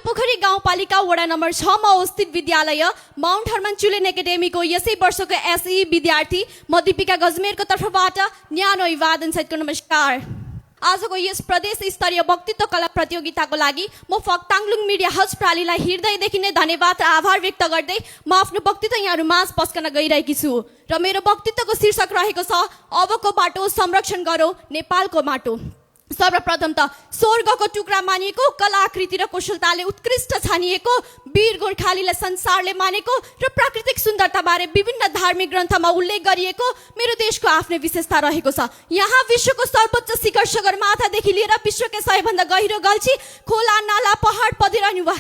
कालोपोखरी गाउँपालिका वडा नम्बर 6 मा अवस्थित विद्यालय माउन्ट हर्मन चिल्ड्रेन एकाडेमीको यसै वर्षको एसई विद्यार्थी म दीपिका गजमेरको तर्फबाट न्यानो अभिवादन सहितको नमस्कार। आजको यस प्रदेश स्तरीय वक्तित्व कला प्रतियोगिताको लागि म फक्ताङलुङ मिडिया हाउस प्रालीलाई हृदयदेखि नै धन्यवाद र आभार व्यक्त गर्दै म आफ्नो वक्तित्व यहाँहरू माझ पस्कन गइरहेकी छु र मेरो वक्तित्वको शीर्षक रहेको छ अबको बाटो संरक्षण गरौँ नेपालको माटो। सर्वप्रथम त स्वर्गको टुक्रा मानिएको कलाकृति र कुशलताले उत्कृष्ट छानिएको वीर गोर्खालीलाई संसारले मानेको र प्राकृतिक सुन्दरताबारे विभिन्न धार्मिक ग्रन्थमा उल्लेख गरिएको मेरो देशको आफ्नै विशेषता रहेको छ। यहाँ विश्वको सर्वोच्च शिखर सगरमाथादेखि लिएर विश्वकै सबैभन्दा गहिरो गल्छी खोला नाला पहाड पदिरहनु वा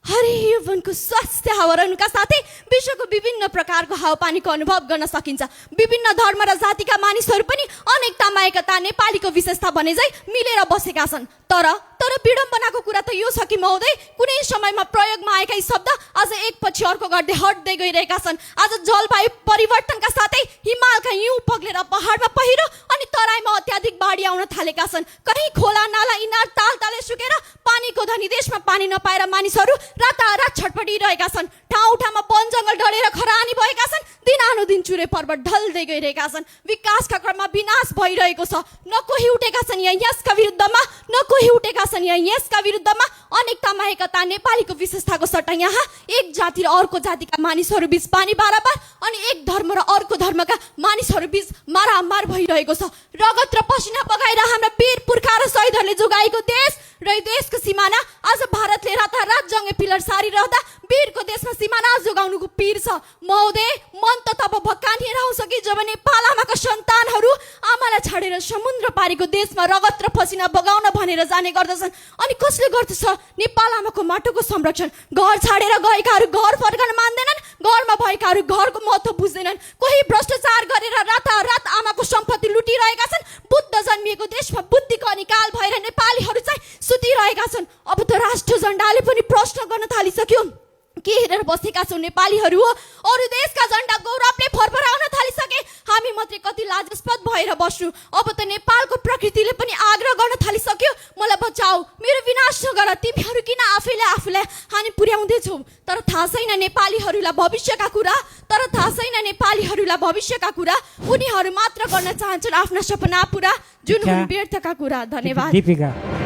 हरियो वनको स्वास्थ्य हावाका साथै विश्वको विभिन्न प्रकारको हावापानीको अनुभव गर्न सकिन्छ। विभिन्न धर्म र जातिका मानिसहरू पनि अनेकतामा एकता नेपालीको विशेषता भने झै मिलेर बसेका छन्। तर विडम्बनाको कुरा त यो छ कि महोदय कुनै समयमा प्रयोगमा आएका यी शब्द आज एकपछि अर्को गर्दै हट्दै गइरहेका छन्। आज जलवायु परिवर्तनका साथै हिमालका हिउँ पग्लेर पहाडमा पहिरो अनि तराईमा अत्याधिक बाढी आउन थालेका छन्। कहीँ खोला नाला इनार तालताले सुकेर पानीको धनी देशमा पानी नपाएर मानिसहरू रातारात छटपटिरहेका छन्। ठाउँ ठाउँमा वन जङ्गल ढलेर खरानी भएका छन्। दिनानुदिन चुरे पर्वत ढल्दै गइरहेका छन्। विकासका क्रममा विनाश भइरहेको छ। न कोही उठेका छन् यहाँ यसका विरुद्धमा न कोही उठेका छन् यहाँ यसका विरुद्धमा। अनेकतामा एकता नेपालीको विशेषताको सट्टा यहाँ एक जाति र अर्को जातिका मानिसहरू बीच पानी बाराबार अनि एक धर्म र अर्को धर्मका मानिसहरू बीच मारामार भइरहेको छ। रगत र पसिना बगाएर हाम्रा वीर पुर्खा र शहीदहरूले जोगाएको देश र देशको सिमाना आज भारतले रातारात जङ्गे पिलर सारिरहँदा वीरको देशमा सिमाना जोगाउनुको पीर छ। महोदय मन त तब भक्कानिएर आउँछ कि जब नेपाल आमाका सन्तानहरू आमालाई छाडेर समुद्र पारीको देशमा रगत र पसिना बगाउन भनेर जाने गर्दछन्। अनि कसले गर्दछ नेपाल आमाको माटोको संरक्षण? घर छाडेर गएकाहरू घर फर्कन मान्दैनन्, घरमा भएकाहरू घरको महत्त्व बुझ्दैनन्। कोही भ्रष्टाचार गरेर रातारात आमाको सम्पत्ति लुटिरहेका छन्। बुद्ध जन्मिएको देशमा बुद्धिको अनिकाल भएर नेपालीहरू चाहिँ सुतिरहेका छन्। अब त राष्ट्र झण्डाले पनि प्रश्न गर्न थालिसक्यो के हेरेर बसेका छौँ नेपालीहरू हो? अरू देशका झण्डा गौरवले फरफराउन थालिसके, हामी मात्रै कति लाजस्पद भएर बस्नु। अब त नेपालको प्रकृतिले पनि आग्रह गर्न थालिसक्यो मलाई बचाऊ, मेरो विनाश नगर। तिमीहरू किन आफैलाई हानि पुर्याउँदैछौ? तर थाहा छैन नेपालीहरूलाई भविष्यका कुरा। उनीहरू मात्र गर्न चाहन्छन् आफ्ना सपना पुरा, जुन हुन् व्यर्थका कुरा। धन्यवाद।